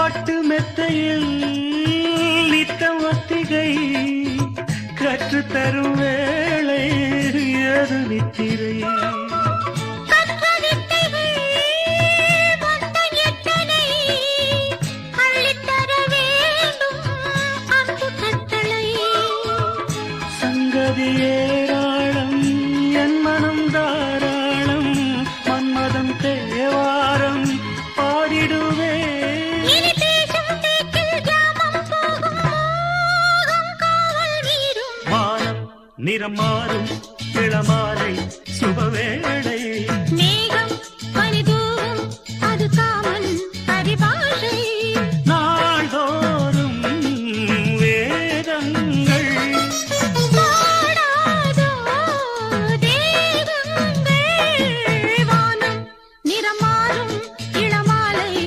பட்டு மெத்தையில் நித்தம் ஒத்திகை கற்று தரும் வேளை ஏது நித்திரை சங்கதி ஏராளம் என் மனம் தாராளம் மன்மதம் தேவாரம் பாடிடுவே மானம் நிறம் மாறும் இளமாலை சுபவேளை மேகம்